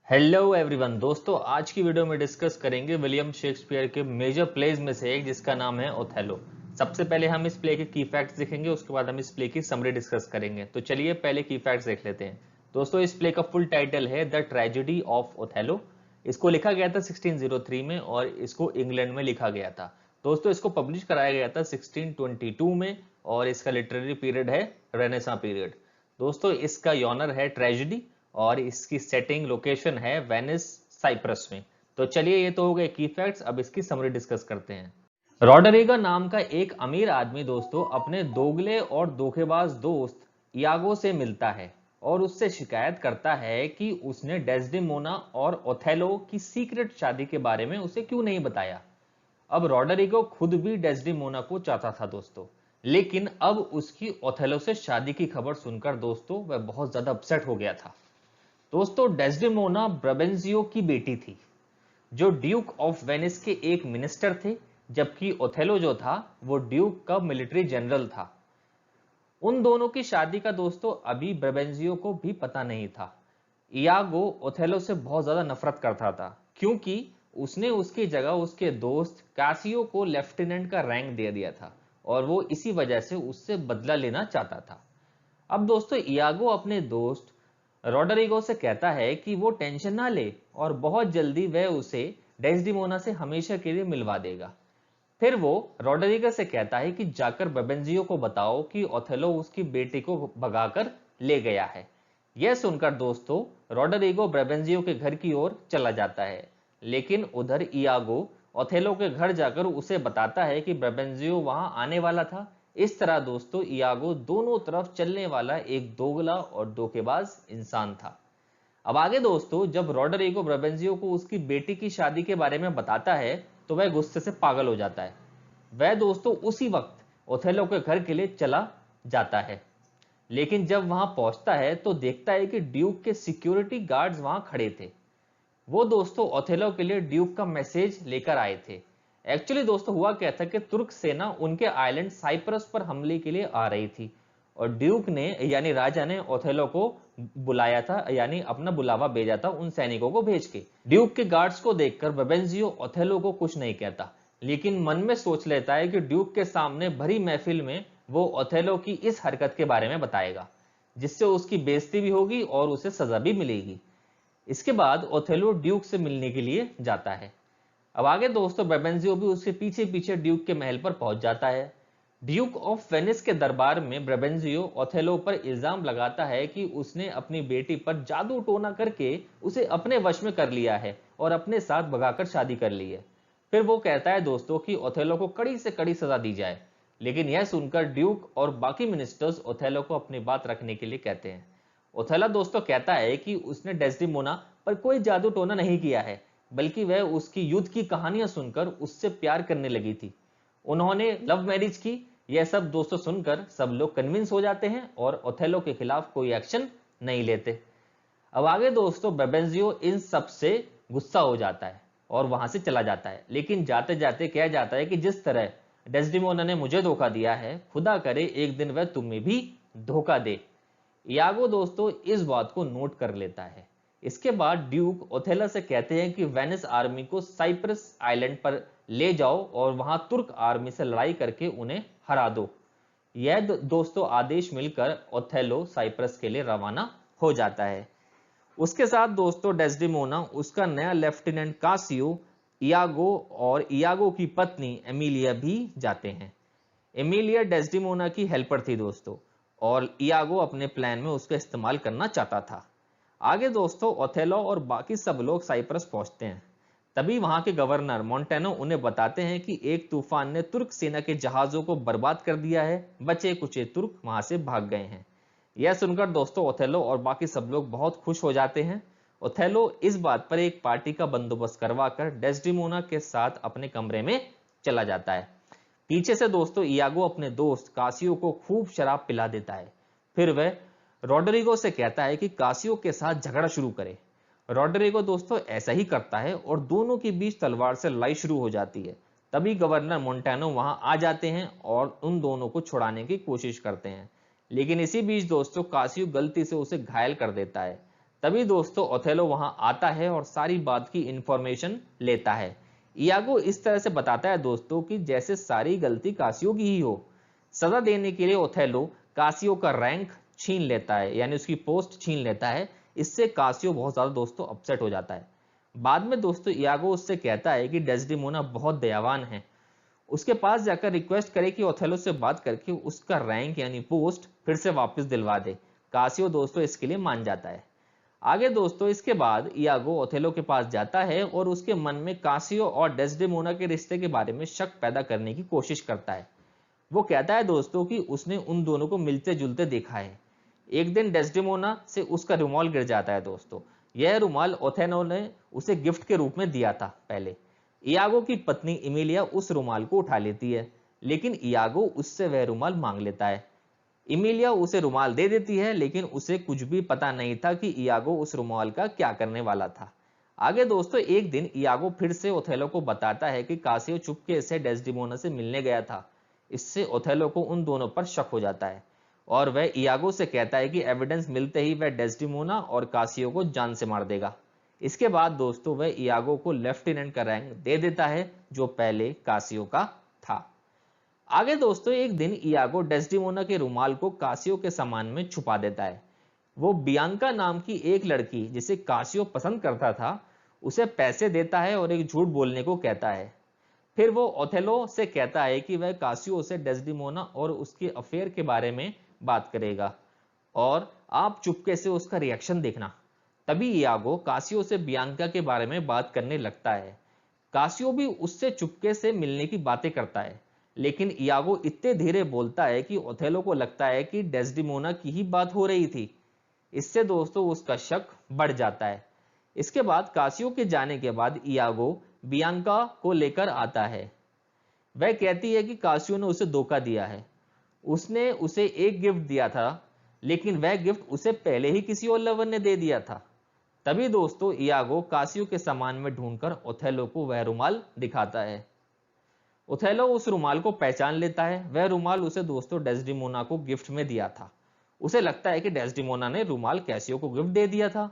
Hello everyone दोस्तों, आज की वीडियो में डिस्कस करेंगे विलियम शेक्सपियर के मेजर प्लेज में से एक जिसका नाम है ओथेलो। सबसे पहले हम इस प्ले के की फैक्ट्स देखेंगे, उसके बाद हम इस प्ले की समरी डिस्कस करेंगे। तो चलिए पहले की फैक्ट्स देख लेते हैं। दोस्तों, इस प्ले का फुल टाइटल है द ट्रेजेडी ऑफ ओथेलो। इसको लिखा गया था 1603 में और इसको इंग्लैंड में लिखा गया था। दोस्तों, इसको पब्लिश कराया गया था 1622 में और इसका लिटरेरी पीरियड है रेनेसां पीरियड। दोस्तों, इसका यॉनर है ट्रेजेडी और इसकी सेटिंग लोकेशन है वेनिस, साइप्रस में। तो चलिए, ये तो हो गए की फैक्ट्स। अब इसकी समरी डिस्कस करते हैं। रॉडरिगो नाम का एक अमीर आदमी दोस्तों अपने दोगले और धोखेबाज दोस्त इयागो से मिलता है और उससे शिकायत करता है कि उसने डेस्डेमोना और ओथेलो की सीक्रेट शादी के बारे में उसे क्यों नहीं बताया। अब रॉडरिगो खुद भी डेस्डेमोना को चाहता था दोस्तों, लेकिन अब उसकी ओथेलो से शादी की खबर सुनकर दोस्तों वह बहुत ज्यादा अपसेट हो गया था। दोस्तों, डेस्डेमोना ब्रबेंजियो की बेटी थी जो ड्यूक ऑफ वेनिस के एक मिनिस्टर थे, जबकि ओथेलो जो था वो ड्यूक का मिलिट्री जनरल था। उन दोनों की शादी का दोस्तों अभी ब्रबेंजियो को भी पता नहीं था। इयागो ओथेलो से बहुत ज्यादा नफरत करता था क्योंकि उसने उसकी जगह उसके दोस्त कासियो को लेफ्टिनेंट का रैंक दे दिया था और वो इसी वजह से उससे बदला लेना चाहता था। अब दोस्तों, इयागो अपने दोस्त रॉडरिगो से कहता है कि वो टेंशन ना ले और बहुत जल्दी वह उसे डेस्डिमोना से हमेशा के लिए मिलवा देगा। फिर वो रॉडरिगो से कहता है कि जाकर बेबेंजियो को बताओ कि ओथेलो उसकी बेटी को भगाकर ले गया है। यह सुनकर दोस्तों रॉडरिगो बेबेंजियो के घर की ओर चला जाता है, लेकिन उधर इयागो ओथेलो के घर जाकर उसे बताता है कि बेबेंजियो वहां आने वाला था। इस तरह दोस्तों इयागो दोनों तरफ चलने वाला एक दोगला और धोखेबाज इंसान था। अब आगे दोस्तों, जब रॉडरिगो ब्रबेंजियो को उसकी बेटी की शादी के बारे में बताता है तो वह गुस्से से पागल हो जाता है। वह दोस्तों उसी वक्त ओथेलो के घर के लिए चला जाता है, लेकिन जब वहां पहुंचता है तो देखता है कि ड्यूक के सिक्योरिटी गार्ड्स वहां खड़े थे। वो दोस्तों ओथेलो के लिए ड्यूक का मैसेज लेकर आए थे। एक्चुअली दोस्तों हुआ क्या था कि तुर्क सेना उनके आइलैंड साइप्रस पर हमले के लिए आ रही थी और ड्यूक ने यानी राजा ने ओथेलो को बुलाया था, यानी अपना बुलावा भेजा था उन सैनिकों को भेज के। ड्यूक के गार्ड्स को देखकर बेबेंजियो ओथेलो को कुछ नहीं कहता, लेकिन मन में सोच लेता है कि ड्यूक के सामने भरी महफिल में वो ओथेलो की इस हरकत के बारे में बताएगा, जिससे उसकी बेइज्जती भी होगी और उसे सजा भी मिलेगी। इसके बाद ओथेलो ड्यूक से मिलने के लिए जाता है। अब आगे दोस्तों बेबेंजियो भी उसके पीछे पीछे ड्यूक के महल पर पहुंच जाता है। ड्यूक ऑफ वेनिस के दरबार में ब्रेबेंजियो ओथेलो पर इल्जाम लगाता है कि उसने अपनी बेटी पर जादू टोना करके उसे अपने वश में कर लिया है और अपने साथ भगाकर शादी कर ली है। फिर वो कहता है दोस्तों कि ओथेलो को कड़ी से कड़ी सजा दी जाए, लेकिन यह सुनकर ड्यूक और बाकी मिनिस्टर्स ओथेलो को अपनी बात रखने के लिए कहते हैं। ओथेलो दोस्तों कहता है कि उसने डेस्डिमोना पर कोई जादू टोना नहीं किया है, बल्कि वह उसकी युद्ध की कहानियां सुनकर उससे प्यार करने लगी थी। उन्होंने लव मैरिज की। यह सब दोस्तों सुनकर सब लोग कन्विंस हो जाते हैं और ओथेलो के खिलाफ कोई एक्शन नहीं लेते। अब आगे दोस्तों बेबेंजियो इन सब से गुस्सा हो जाता है और वहां से चला जाता है, लेकिन जाते जाते कह जाता है कि जिस तरह डेस्डिमोना ने मुझे धोखा दिया है, खुदा करे एक दिन वह तुम्हें भी धोखा दे। इयागो दोस्तों इस बात को नोट कर लेता है। इसके बाद ड्यूक ओथेलो से कहते हैं कि वेनिस आर्मी को साइप्रस आइलैंड पर ले जाओ और वहां तुर्क आर्मी से लड़ाई करके उन्हें हरा दो। यह दोस्तों आदेश मिलकर ओथेलो साइप्रस के लिए रवाना हो जाता है। उसके साथ दोस्तों डेस्डिमोना, उसका नया लेफ्टिनेंट कासियो, इयागो और इयागो की पत्नी एमिलिया भी जाते हैं। एमिलिया डेस्डिमोना की हेल्पर थी दोस्तों और इयागो अपने प्लान में उसका इस्तेमाल करना चाहता था। आगे दोस्तों ओथेलो और बाकी सब लोग साइप्रस पहुंचते हैं। तभी वहां के गवर्नर मोंटेनो उन्हें बताते हैं कि एक तूफान ने तुर्क सेना के जहाजों को बर्बाद कर दिया है, बचे कुचे तुर्क वहां से भाग गए हैं। यह सुनकर दोस्तों ओथेलो और बाकी सब लोग बहुत खुश हो जाते हैं। ओथेलो इस बात पर एक पार्टी का बंदोबस्त करवाकर डेस्डिमोना के साथ अपने कमरे में चला जाता है। पीछे से दोस्तों इयागो अपने दोस्त कासियो को खूब शराब पिला देता है। फिर वह रॉडरिगो से कहता है कि कासियो के साथ झगड़ा शुरू करे। रॉडरिगो दोस्तों ऐसा ही करता है और दोनों के बीच तलवार से लड़ाई शुरू हो जाती है। तभी गवर्नर मोंटेनो वहां आ जाते हैं और उन दोनों को छुड़ाने की कोशिश करते हैं, लेकिन इसी बीच दोस्तों कासियो गलती से उसे घायल कर देता है। तभी दोस्तों ओथेलो वहां आता है और सारी बात की इंफॉर्मेशन लेता है। इयागो इस तरह से बताता है दोस्तों कि जैसे सारी गलती कासियो की ही हो। सजा देने के लिए ओथेलो कासियो का रैंक छीन लेता है, यानी उसकी पोस्ट छीन लेता है। इससे कासियो बहुत ज्यादा दोस्तों अपसेट हो जाता है। बाद में दोस्तों इयागो उससे कहता है कि डेस्डेमोना बहुत दयावान है, उसके पास जाकर रिक्वेस्ट करे कि ओथेलो से बात करके उसका रैंक यानी पोस्ट फिर से वापस दिलवा दे। कासियो दोस्तों इसके लिए मान जाता है। आगे दोस्तों इसके बाद इयागो ओथेलो के पास जाता है और उसके मन में कासियो और डेस्डेमोना के रिश्ते के बारे में शक पैदा करने की कोशिश करता है। वो कहता है दोस्तों कि उसने उन दोनों को मिलते जुलते देखा है। एक दिन डेस्डेमोना से उसका रुमाल गिर जाता है दोस्तों। यह रुमाल ओथेलो ने उसे गिफ्ट के रूप में दिया था पहले। इयागो की पत्नी इमिलिया उस रुमाल को उठा लेती है, लेकिन इयागो उससे वह रुमाल मांग लेता है। इमिलिया उसे रुमाल दे देती है, लेकिन उसे कुछ भी पता नहीं था कि इयागो उस रुमाल का क्या करने वाला था। आगे दोस्तों एक दिन इयागो फिर से ओथेलो को बताता है कि कासियो चुपके से डेस्डेमोना से मिलने गया था। इससे ओथेलो को उन दोनों पर शक हो जाता है और वह इयागो से कहता है कि एविडेंस मिलते ही वह डेस्डेमोना और कासियो को जान से मार देगा। इसके बाद दोस्तों वह इयागो को लेफ्टिनेंट का रैंक दे देता है, जो पहले कासियो का था। आगे दोस्तों एक दिन इयागो डेस्डेमोना के रुमाल को कासियो के सामान में छुपा देता है। वो बियांका नाम की एक लड़की जिसे कासियो पसंद करता था, उसे पैसे देता है और एक झूठ बोलने को कहता है। फिर वो ओथेलो से कहता है कि वह कासियो से डेस्डेमोना और उसके अफेयर के बारे में बात करेगा और आप चुपके से उसका रिएक्शन देखना। तभी इयागो कासियो से बियांका के बारे में बात करने लगता है। कासियो भी उससे चुपके से मिलने की बातें करता है, लेकिन इयागो इतने धीरे बोलता है कि ओथेलो को लगता है कि डेस्डेमोना की ही बात हो रही थी। इससे दोस्तों उसका शक बढ़ जाता है। इसके बाद कासियो के जाने के बाद इयागो बियांका को लेकर आता है। वह कहती है कि कासियो ने उसे धोखा दिया है। उसने उसे एक गिफ्ट दिया था, लेकिन वह गिफ्ट उसे पहले ही किसी और लवर ने दे दिया था। तभी दोस्तों इयागो कासियो के सामान में ढूंढकर ओथेलो को वह रुमाल दिखाता है। ओथेलो उस रुमाल को पहचान लेता है। वह रुमाल उसे दोस्तों डेस्डेमोना को गिफ्ट में दिया था। उसे लगता है कि डेस्डेमोना ने रुमाल कासियो को गिफ्ट दे दिया था।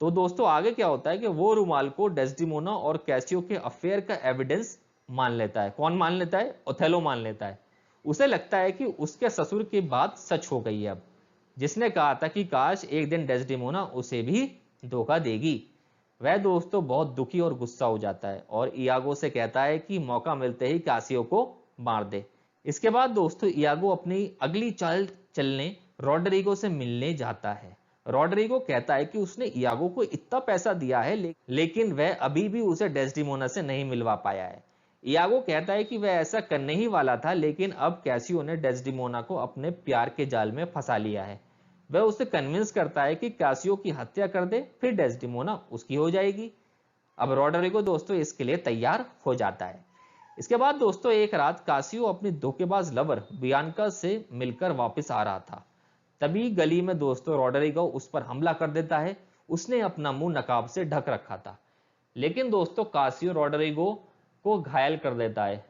तो दोस्तों आगे क्या होता है कि वो रुमाल को डेस्डेमोना और कासियो के अफेयर का एविडेंस मान लेता है। कौन मान लेता है? ओथेलो मान लेता है। उसे लगता है कि उसके ससुर की बात सच हो गई है अब, जिसने कहा था कि काश एक दिन डेस्डेमोना उसे भी धोखा देगी। वह दोस्तों बहुत दुखी और गुस्सा हो जाता है और इयागो से कहता है कि मौका मिलते ही कासियो को मार दे। इसके बाद दोस्तों इयागो अपनी अगली चाल चलने रॉड्रिगो से मिलने जाता है। रॉड्रिगो कहता है कि उसने इयागो को इतना पैसा दिया है, लेकिन वह अभी भी उसे डेस्डेमोना से नहीं मिलवा पाया है। इयागो कहता है कि वह ऐसा करने ही वाला था, लेकिन अब कासियो ने डेस्डेमोना को अपने प्यार के जाल में फंसा लिया है। वह उसे कन्विंस करता है कि कासियो की हत्या कर दे, फिर डेस्डेमोना उसकी हो जाएगी। अब रॉड्रिगो दोस्तों इसके लिए तैयार हो जाता है। इसके बाद दोस्तों एक रात कासियो अपनी धोखेबाज लवर बियांका से मिलकर वापस आ रहा था। तभी गली में दोस्तों रॉड्रिगो उस पर हमला कर देता है। उसने अपना मुंह नकाब से ढक रखा था, लेकिन दोस्तों कासियो रॉड्रिगो को घायल कर देता है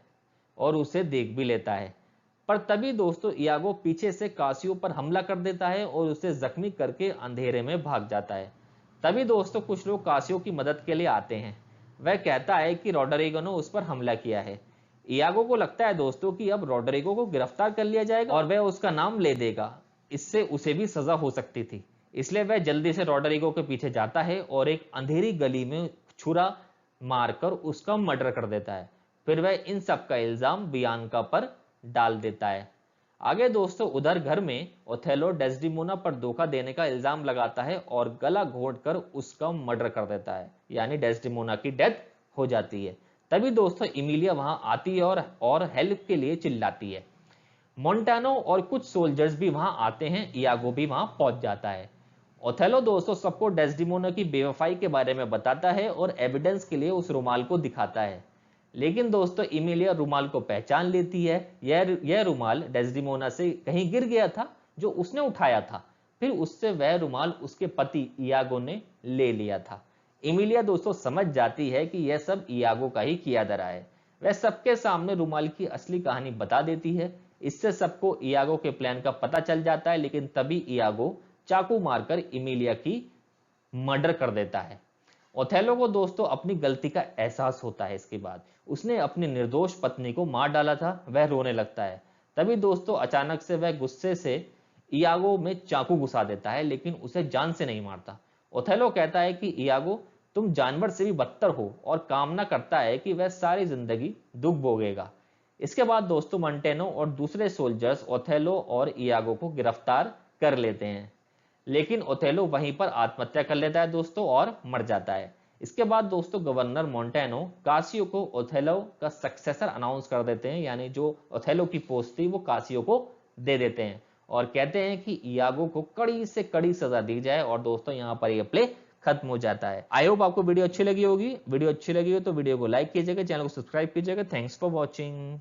और उसे देख भी लेता है। पर तभी दोस्तों इयागो पीछे से कासियो पर हमला कर देता है और उसे जख्मी करके अंधेरे में भाग जाता है। तभी दोस्तों कुछ लोग कासियो की मदद के लिए आते हैं। वह कहता है कि रॉड्रिगो ने उस पर हमला किया है। इयागो को लगता है दोस्तों कि अब रॉड्रिगो को गिरफ्तार कर लिया जाएगा और वह उसका नाम ले देगा। इससे उसे भी सजा हो सकती थी, इसलिए वह जल्दी से रॉड्रिगो के पीछे जाता है और एक अंधेरी गली में छुरा मारकर उसका मर्डर कर देता है। फिर वह इन सब का इल्जाम बियांका पर डाल देता है। आगे दोस्तों उधर घर में ओथेलो डेस्डेमोना पर धोखा देने का इल्जाम लगाता है और गला घोंटकर उसका मर्डर कर देता है, यानी डेस्डेमोना की डेथ हो जाती है। तभी दोस्तों इमिलिया वहां आती है और हेल्प के लिए चिल्लाती है। मोंटानो और कुछ सोल्जर्स भी वहां आते हैं। इयागो भी वहां पहुंच जाता है। ओथेलो दोस्तों सबको डेस्डेमोना की बेवफाई के बारे में बताता है और एविडेंस के लिए उस रुमाल को दिखाता है। लेकिन दोस्तों इमिलिया रुमाल को पहचान लेती है। यह रुमाल डेस्डेमोना से कहीं गिर गया था, जो उसने उठाया था। फिर उससे वह रुमाल उसके पति इयागो ने ले लिया था। इमिलिया दोस्तों समझ जाती है कि यह सब इयागो का ही किया धरा है। वह सबके सामने रुमाल की असली कहानी बता देती है। इससे सबको इयागो के प्लान का पता चल जाता है, लेकिन तभी इयागो चाकू मारकर इमिलिया की मर्डर कर देता है। ओथेलो को दोस्तों अपनी गलती का एहसास होता है। इसके बाद उसने अपनी निर्दोष पत्नी को मार डाला था। वह रोने लगता है। तभी दोस्तों अचानक से वह गुस्से से इयागो में चाकू घुसा देता है, लेकिन उसे जान से नहीं मारता। ओथेलो कहता है कि इयागो, तुम जानवर से भी बदतर हो, और कामना करता है कि वह सारी जिंदगी दुख भोगेगा। इसके बाद दोस्तों मंटेनो और दूसरे सोल्जर्स ओथेलो और इयागो को गिरफ्तार कर लेते हैं, लेकिन ओथेलो वहीं पर आत्महत्या कर लेता है दोस्तों और मर जाता है। इसके बाद दोस्तों गवर्नर मोंटेनो कासियो को ओथेलो का सक्सेसर अनाउंस कर देते हैं, यानी जो ओथेलो की पोस्ट थी वो कासियो को दे देते हैं और कहते हैं कि इयागो को कड़ी से कड़ी सजा दी जाए। और दोस्तों यहाँ पर यह प्ले खत्म हो जाता है। आई होप आपको वीडियो अच्छी लगी होगी। वीडियो अच्छी लगी हो तो वीडियो को लाइक कीजिएगा, चैनल को सब्सक्राइब कीजिएगा। Thanks for watching.